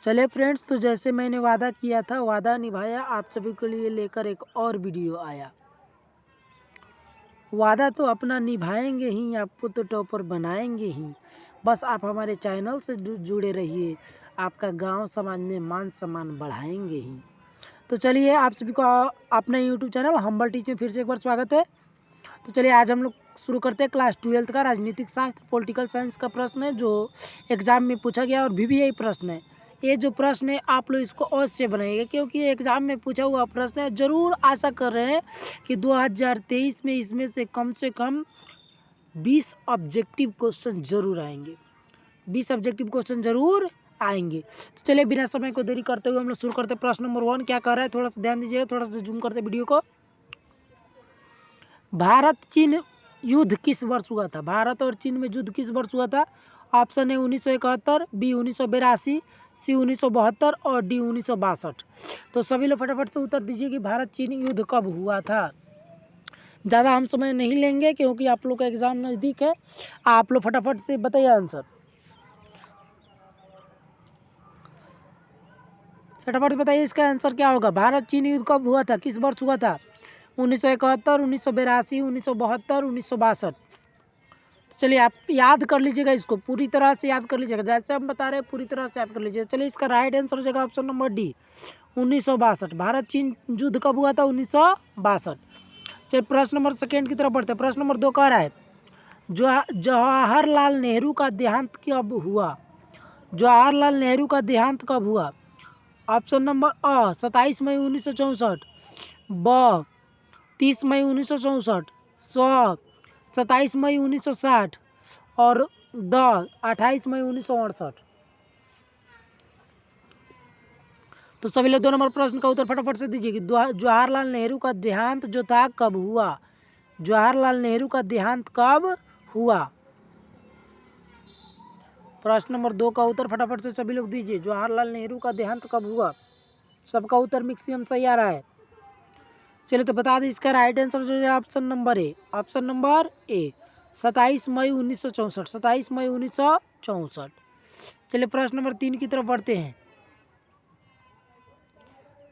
चले फ्रेंड्स, तो जैसे मैंने वादा किया था, वादा निभाया। आप सभी के लिए लेकर एक और वीडियो आया। वादा तो अपना निभाएंगे ही, आपको तो टॉपर बनाएंगे ही। बस आप हमारे चैनल से जुड़े रहिए, आपका गांव समाज में मान सम्मान बढ़ाएंगे ही। तो चलिए, आप सभी को अपना यूट्यूब चैनल हम्बल टीच में फिर से एक बार स्वागत है। तो चलिए, आज हम लोग शुरू करते हैं क्लास 12th का राजनीतिक शास्त्र पॉलिटिकल साइंस का प्रश्न है, जो एग्जाम में पूछा गया और भी यही प्रश्न है। ये जो प्रश्न है, आप लोग इसको अवश्य बनाइएगा, क्योंकि ये एग्जाम में पूछा हुआ प्रश्न है। ज़रूर आशा कर रहे हैं कि 2023 में इसमें से कम 20 ऑब्जेक्टिव क्वेश्चन जरूर आएंगे। 20 ऑब्जेक्टिव क्वेश्चन जरूर आएंगे। तो चलिए, बिना समय को देरी करते हुए हम लोग शुरू करते हैं। प्रश्न नंबर 1 क्या कर रहा है, थोड़ा सा ध्यान दीजिएगा, थोड़ा सा जूम करते वीडियो को। भारत चीन युद्ध किस वर्ष हुआ था? भारत और चीन में युद्ध किस वर्ष हुआ था? ऑप्शन ए 1971, बी 1982, सी 1972 और डी 1962। तो सभी लोग फटाफट से उत्तर दीजिए कि भारत चीन युद्ध कब हुआ था। ज़्यादा हम समय नहीं लेंगे, क्योंकि आप लोग का एग्ज़ाम नज़दीक है। आप लोग फटाफट से बताइए आंसर, फटाफट बताइए इसका आंसर क्या होगा। भारत चीन युद्ध कब हुआ था, किस वर्ष हुआ था? 1971, 1982, 1972, 1962। तो चलिए, आप याद कर लीजिएगा, इसको पूरी तरह से याद कर लीजिएगा। जैसे हम बता रहे हैं, पूरी तरह से याद कर लीजिएगा। चलिए, इसका राइट आंसर हो जाएगा ऑप्शन नंबर डी, 1962। भारत चीन युद्ध कब हुआ था? 1962। चलिए, प्रश्न नंबर सेकेंड की तरफ बढ़ते हैं। प्रश्न नंबर 2 कह रहा है, जवाहरलाल नेहरू का देहांत कब हुआ? जवाहरलाल नेहरू का देहांत कब हुआ? ऑप्शन नंबर अ 27 मई 1964, ब 30 मई 1964, 27 मई 1960 और द 28 मई 1968। तो सभी लोग 2 नंबर प्रश्न का उत्तर फटाफट से दीजिए कि जवाहरलाल नेहरू का देहांत जो था कब हुआ? जवाहरलाल नेहरू का देहांत कब हुआ? प्रश्न नंबर 2 का उत्तर फटाफट से सभी लोग दीजिए। जवाहरलाल नेहरू का देहांत कब हुआ? सबका उत्तर मैक्सिमम सही आ रहा है। चलिए, तो बता दें इसका राइट आंसर जो है option number A. Option number ए 27 मई 1964, 27 मई 1964। चलिए, प्रश्न नंबर 3 की तरफ बढ़ते हैं।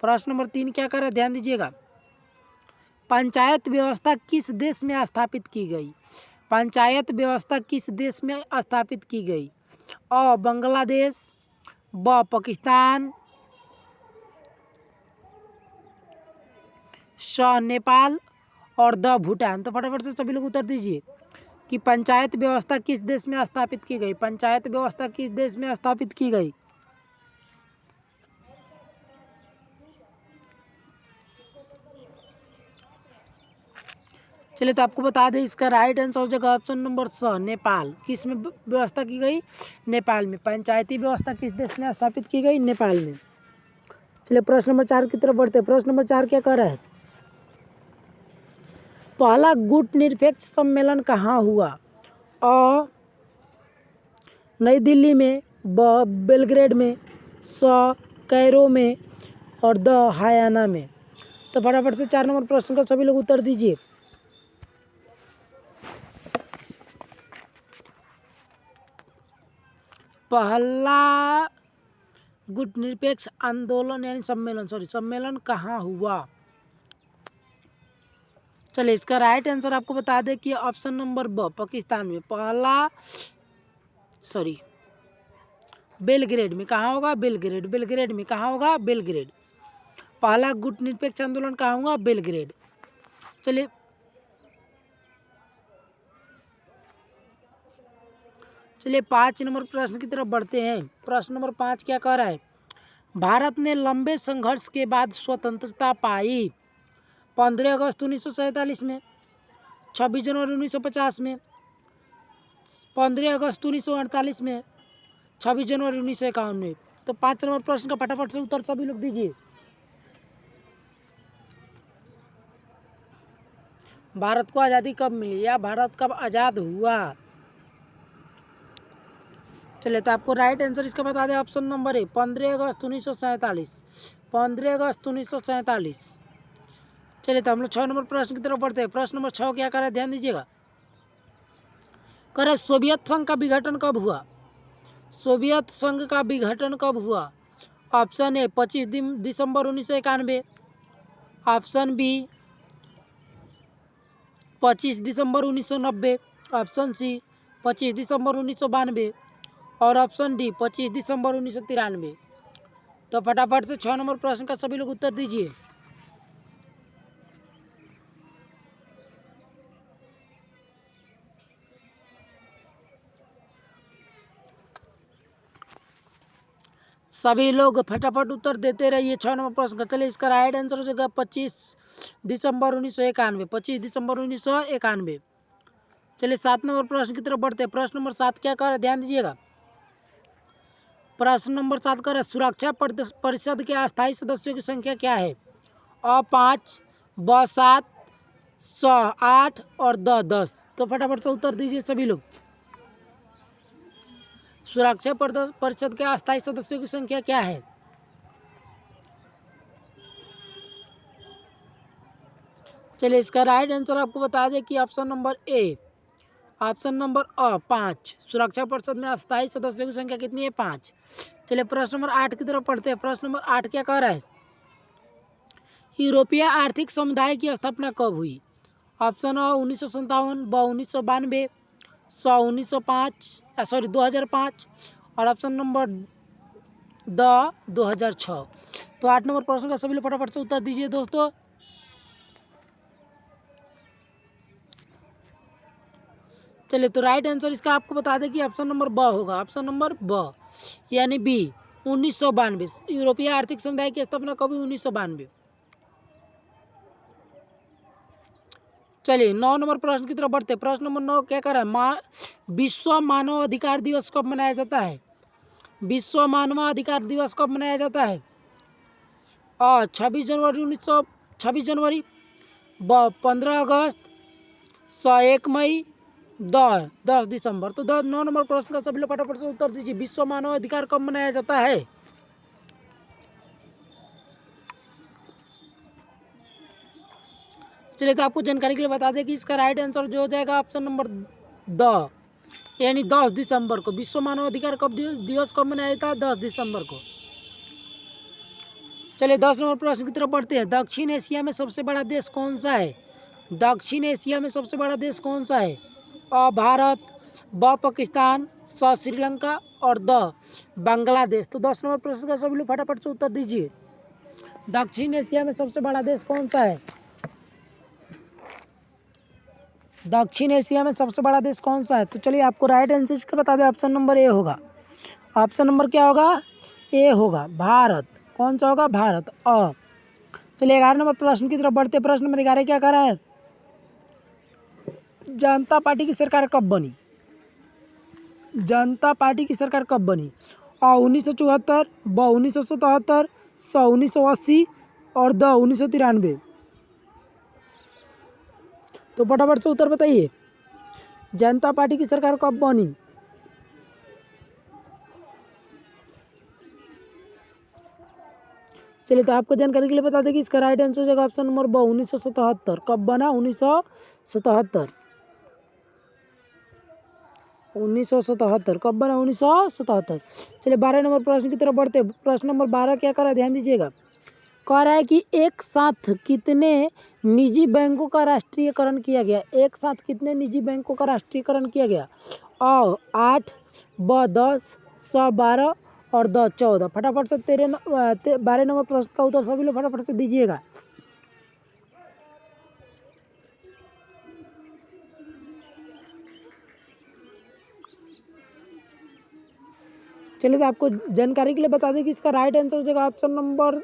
प्रश्न नंबर 3 क्या कर रहा है, ध्यान दीजिएगा। पंचायत व्यवस्था किस देश में स्थापित की गई? पंचायत व्यवस्था किस देश में स्थापित की गई? अ बांग्लादेश, ब पाकिस्तान, स नेपाल और द भूटान। तो फटाफट से सभी लोग उत्तर दीजिए कि पंचायत व्यवस्था किस देश में स्थापित की गई? पंचायत व्यवस्था किस देश में स्थापित की गई? चलिए, तो आपको बता दें इसका राइट आंसर हो जाएगा ऑप्शन नंबर स, नेपाल। किस में व्यवस्था की गई? नेपाल में। पंचायती व्यवस्था किस देश में स्थापित की गई? नेपाल में। चलिए, प्रश्न नंबर 4 की तरफ बढ़ते हैं। प्रश्न नंबर 4 क्या कर रहा है, पहला गुट निरपेक्ष सम्मेलन कहाँ हुआ? अ नई दिल्ली में, ब बेलग्रेड में, स कैरो में और द हयाना में। तो फटाफट से 4 नंबर प्रश्न का सभी लोग उत्तर दीजिए। पहला गुट निरपेक्ष आंदोलन यानी सम्मेलन कहाँ हुआ? चलिए, इसका राइट आंसर आपको बता दें कि ऑप्शन नंबर ब पाकिस्तान में। बेलग्रेड में। कहाँ होगा? बेलग्रेड। बेलग्रेड में। कहाँ होगा? बेलग्रेड। पहला गुट निरपेक्ष आंदोलन कहाँ हुआ? बेलग्रेड। चलिए, चलिए 5 नंबर प्रश्न की तरफ बढ़ते हैं। प्रश्न नंबर 5 क्या कह रहा है, भारत ने लंबे संघर्ष के बाद स्वतंत्रता पाई। 15 अगस्त 1947 में, 26 जनवरी 1950 में, 15 अगस्त 1948 में, 26 जनवरी 1951 में। तो 5 नंबर प्रश्न का फटाफट से उत्तर सभी लोग दीजिए। भारत को आज़ादी कब मिली या भारत कब आज़ाद हुआ? चलिए, तो आपको राइट आंसर इसका बता दें ऑप्शन नंबर ए 15 अगस्त 1947। 15 अगस्त 1947। चलिए, तो हम लोग 6 नंबर प्रश्न की तरफ बढ़ते हैं। प्रश्न नंबर 6 क्या कर है, ध्यान दीजिएगा। करे सोवियत संघ का विघटन कब हुआ? सोवियत संघ का विघटन कब हुआ? ऑप्शन ए 25 दिसंबर 1991, ऑप्शन बी 25 दिसंबर 1990, ऑप्शन सी 25 दिसंबर 1992 और ऑप्शन डी 25 दिसंबर 1993। तो फटाफट से 6 नंबर प्रश्न का सभी लोग उत्तर दीजिए। सभी लोग फटाफट उत्तर देते रहिए 6 नंबर प्रश्न का। चलिए इसका राइट आंसर हो जाएगा 25 दिसंबर 1991, 25 दिसंबर 1991। चलिए 7 नंबर प्रश्न की तरफ बढ़ते हैं। प्रश्न नंबर 7 क्या कर रहा है, ध्यान दीजिएगा। प्रश्न नंबर 7 कर रहा है, सुरक्षा परिषद के अस्थायी सदस्यों की संख्या क्या है? अ 5, ब 7, स 8 और द 10। तो फटाफट से उत्तर दीजिए सभी लोग। सुरक्षा परिषद के अस्थायी सदस्यों की संख्या क्या है? चलिए इसका राइट आंसर आपको बता दें कि option number A, option number अ 5। सुरक्षा परिषद में अस्थायी सदस्यों की संख्या कितनी है? 5। चलिए प्रश्न नंबर 8 की तरफ पढ़ते हैं। प्रश्न नंबर 8 क्या कह रहा है, यूरोपीय आर्थिक समुदाय की स्थापना कब हुई? ऑप्शन अ 1957, ब 1992, स 2005 और ऑप्शन नंबर द 2006। तो 8 नंबर प्रश्न का सभी लोग फटाफट से उत्तर दीजिए दोस्तों। चलिए तो राइट आंसर इसका आपको बता दें कि ऑप्शन नंबर ब होगा। ऑप्शन नंबर ब यानी बी 1992। यूरोपीय आर्थिक समुदाय की स्थापना कब हुई? 1992। चलिए 9 नंबर प्रश्न की तरफ बढ़ते। प्रश्न नंबर 9 क्या कर रहा है, विश्व मानव अधिकार दिवस कब मनाया जाता है? विश्व मानव अधिकार दिवस कब मनाया जाता है? अ 26 जनवरी, ब 15 अगस्त, स 1 मई, द 10 दिसंबर। तो 9 नंबर प्रश्न का सभी लोग फटाफट से उत्तर दीजिए। विश्व मानव अधिकार कब मनाया जाता है? चलिए तो आपको जानकारी के लिए बता दें कि इसका राइट आंसर जो हो जाएगा ऑप्शन नंबर द यानी 10 दिसंबर को। विश्व मानव अधिकार कब दिवस कब मनाया जाता है? 10 दिसंबर को। चलिए 10 नंबर प्रश्न की तरफ बढ़ते हैं। दक्षिण एशिया में सबसे बड़ा देश कौन सा है? दक्षिण एशिया में सबसे बड़ा देश कौन सा है? अ भारत, ब पाकिस्तान, स श्रीलंका और द बांग्लादेश। तो 10 नंबर प्रश्न का सभी लोग फटाफट से उत्तर दीजिए। दक्षिण एशिया में सबसे बड़ा देश कौन सा है? दक्षिण एशिया में सबसे बड़ा देश कौन सा है? तो चलिए आपको राइट आंसर इसका बता दें। ऑप्शन नंबर ए होगा। ऑप्शन नंबर क्या होगा? ए होगा, भारत। कौन सा होगा? भारत। अ चलिए 11 नंबर प्रश्न की तरफ बढ़ते। प्रश्न नंबर 11 क्या कर रहा है, जनता पार्टी की सरकार कब बनी? जनता पार्टी की सरकार कब बनी? अ 1974, ब 1977, स 1980 और द 1993। तो फटाफट से उत्तर बताइए, जनता पार्टी की सरकार कब बनी? चलिए तो आपको जानकारी के लिए बता दें कि इसका राइट आंसर हो जाएगा ऑप्शन नंबर ब 1977। कब बना? 1977। 1977 कब बना? 1977। चलिए 12 नंबर प्रश्न की तरफ बढ़ते। प्रश्न नंबर 12 क्या कर रहा है, ध्यान दीजिएगा। कह रहा है कि एक साथ कितने निजी बैंकों का राष्ट्रीयकरण किया गया? एक साथ कितने निजी बैंकों का राष्ट्रीयकरण किया गया? अ 8, ब 10, स 12 और द 14। फटाफट से 12 नंबर प्रश्न का उत्तर सभी लोग फटाफट से दीजिएगा। चलिए तो आपको जानकारी के लिए बता दें कि इसका राइट आंसर हो जाएगा ऑप्शन नंबर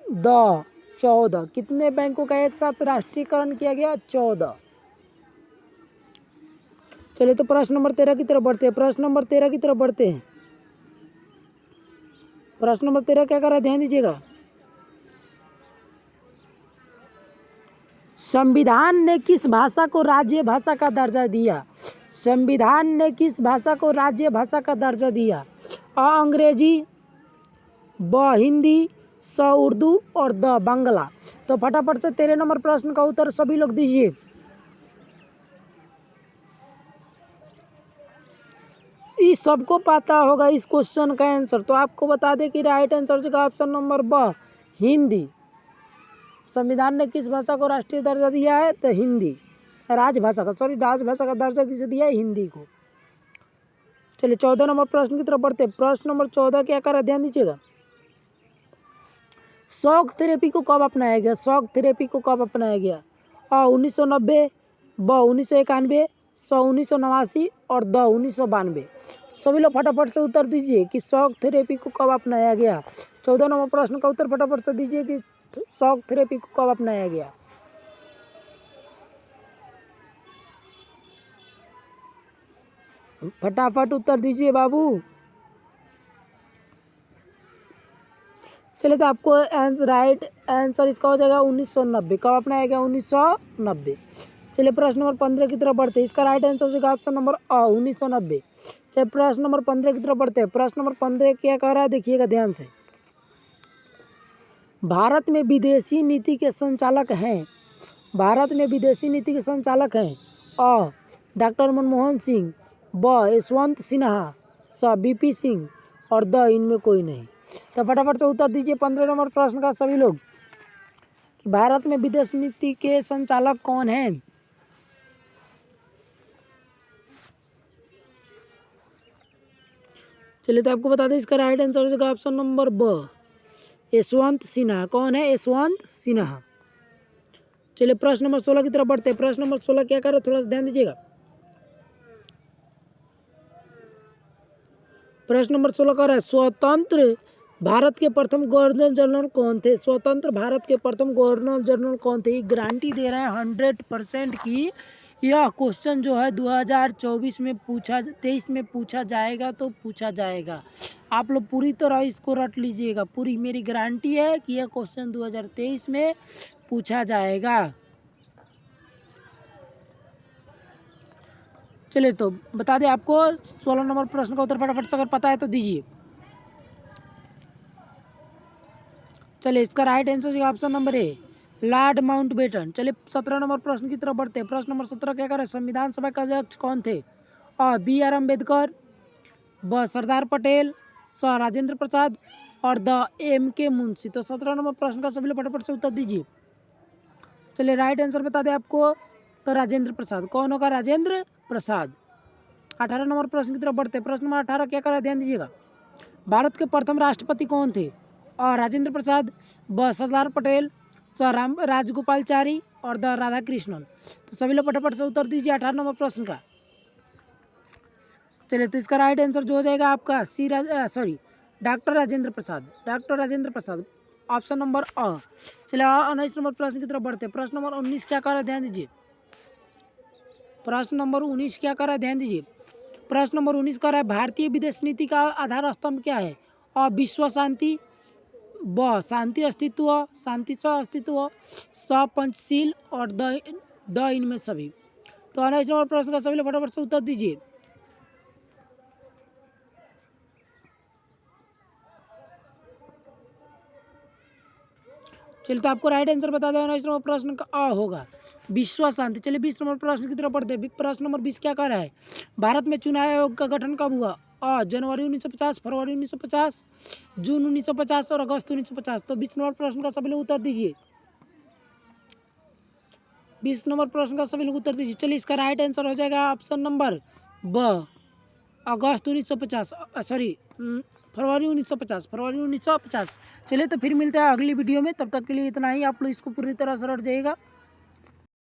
द 14। कितने बैंकों का एक साथ राष्ट्रीयकरण किया गया? 14। चलिए तो प्रश्न नंबर 13 की तरफ बढ़ते हैं। प्रश्न नंबर 13 की तरफ बढ़ते हैं। प्रश्न नंबर 13 क्या कर रहा है, ध्यान दीजिएगा। संविधान ने किस भाषा को राज्य भाषा का दर्जा दिया? संविधान ने किस भाषा को राज्य भाषा का दर्जा दिया? अ अंग्रेजी, ब हिंदी, स उर्दू और द बांग्ला। तो फटाफट से 13 नंबर प्रश्न का उत्तर सभी लोग दीजिए। इस सबको पता होगा इस क्वेश्चन का आंसर। तो आपको बता दें कि राइट आंसर का ऑप्शन नंबर ब, हिंदी। संविधान ने किस भाषा को राष्ट्रीय दर्जा दिया है? तो हिंदी। राजभाषा का दर्जा किसे दिया है? हिंदी को। चलिए 14 नंबर प्रश्न की तरफ बढ़ते हैं। प्रश्न नंबर 14 क्या कर रहा है, ध्यान दीजिएगा। शॉक थेरेपी को कब अपनाया गया? शॉक थेरेपी को कब अपनाया गया? 1990, ब 1991, 1989 और द 1992। सभी लोग फटाफट से उत्तर दीजिए कि शॉक थेरेपी को कब अपनाया गया। 14 नंबर प्रश्न का उत्तर फटाफट से दीजिए कि शॉक थेरेपी को कब अपनाया गया। फटाफट उत्तर दीजिए बाबू। चलिए तो आपको राइट आंसर इसका हो जाएगा 1990। कब अपनाया गया? 1990। चलिए प्रश्न नंबर 15 की तरफ बढ़ते हैं। इसका राइट आंसर हो जाएगा ऑप्शन नंबर अ, 1990। चलिए प्रश्न नंबर 15 की तरफ बढ़ते हैं। प्रश्न नंबर 15 क्या कह रहा है, देखिएगा ध्यान से। भारत में विदेशी नीति के संचालक हैं। भारत में विदेशी नीति के संचालक हैं अ, डॉक्टर मनमोहन सिंह, ब, यशवंत सिन्हा, स, बीपी सिंह और द, इनमें कोई नहीं। तो फटाफट से उत्तर दीजिए 15 नंबर प्रश्न का सभी लोग कि भारत में विदेश नीति के संचालक कौन हैं। चलिए तो आपको बता दें इसका राइट आंसर हो जाएगा ऑप्शन नंबर ब, यशवंत सिन्हा। कौन है? यशवंत सिन्हा। चलिए प्रश्न नंबर 16 की तरफ बढ़ते हैं। प्रश्न नंबर 16 क्या कर रहे हैं, थोड़ा सा ध्यान दीजिएगा। प्रश्न नंबर 16 कर रहा है, स्वतंत्र भारत के प्रथम गवर्नर जनरल कौन थे? स्वतंत्र भारत के प्रथम गवर्नर जनरल कौन थे? ये गारंटी दे रहे हैं 100% की यह क्वेश्चन जो है 2024 में 23 में पूछा जाएगा तो पूछा जाएगा। आप लोग पूरी तरह इसको रट लीजिएगा। पूरी मेरी गारंटी है कि यह क्वेश्चन 2023 में पूछा जाएगा। चलिए तो बता दें आपको 16 नंबर प्रश्न का उत्तर फटाफट से अगर पता है तो दीजिए। चलिए इसका राइट आंसर है ऑप्शन नंबर ए, लॉर्ड माउंटबेटन। चलिए 17 नंबर प्रश्न की तरफ बढ़ते हैं। प्रश्न नंबर 17 क्या कर रहे हैं, संविधान सभा के अध्यक्ष कौन थे? अ, BR अम्बेडकर, ब, सरदार पटेल, स, राजेंद्र प्रसाद और द, MK मुंशी। तो 17 नंबर प्रश्न का सभी लोग फटाफट से उत्तर दीजिए। चलिए राइट आंसर बता दें आपको, तो राजेंद्र प्रसाद। कौन होगा? राजेंद्र प्रसाद। 18 नंबर प्रश्न की तरफ बढ़ते हैं। प्रश्न नंबर 18 क्या कर रहा है, ध्यान दीजिएगा। भारत के प्रथम राष्ट्रपति कौन थे? और राजेंद्र प्रसाद, ब, सरदार पटेल, स, राजगोपालचारी और द, राधाकृष्णन। तो सभी लोग फटाफट से उत्तर दीजिए 18 नंबर प्रश्न का। चलिए तो इसका राइट आंसर जो हो जाएगा आपका doctor Rajendra Prasad. Doctor Rajendra Prasad option number अ। चलिए 19 नंबर प्रश्न की तरफ बढ़ते हैं। प्रश्न नंबर 19 क्या कर रहा है, ध्यान दीजिए। प्रश्न नंबर 19 क्या कर रहा है, ध्यान दीजिए। प्रश्न नंबर 19 कर रहा है, भारतीय विदेश नीति का आधार स्तंभ क्या है? अ, विश्व शांति, ब, शांति अस्तित्व, शांति स अस्तित्व, स, पंचशील और द इनमें सभी। तो 19 नंबर प्रश्न का सभी लोग फटाफट से उत्तर दीजिए। चलिए तो आपको राइट आंसर बता दें 19 नंबर प्रश्न का अ होगा, विश्व शांति। चलिए 20 नंबर प्रश्न की तरफ बढ़ते हैं। प्रश्न नंबर 20 क्या कह रहा है, भारत में चुनाव आयोग का गठन कब हुआ? अ, जनवरी 1950, फरवरी 1950, जून 1950 और अगस्त 1950। तो 20 नंबर प्रश्न का सभी लोग उत्तर दीजिए। 20 नंबर प्रश्न का सभी लोग उत्तर दीजिए। चलिए इसका राइट आंसर हो जाएगा ऑप्शन नंबर ब, अगस्त 1950, फरवरी 1950, फरवरी 1950। चलिए तो फिर मिलते हैं अगली वीडियो में, तब तक के लिए इतना ही। आप लोग इसको पूरी तरह से रट जाइएगा।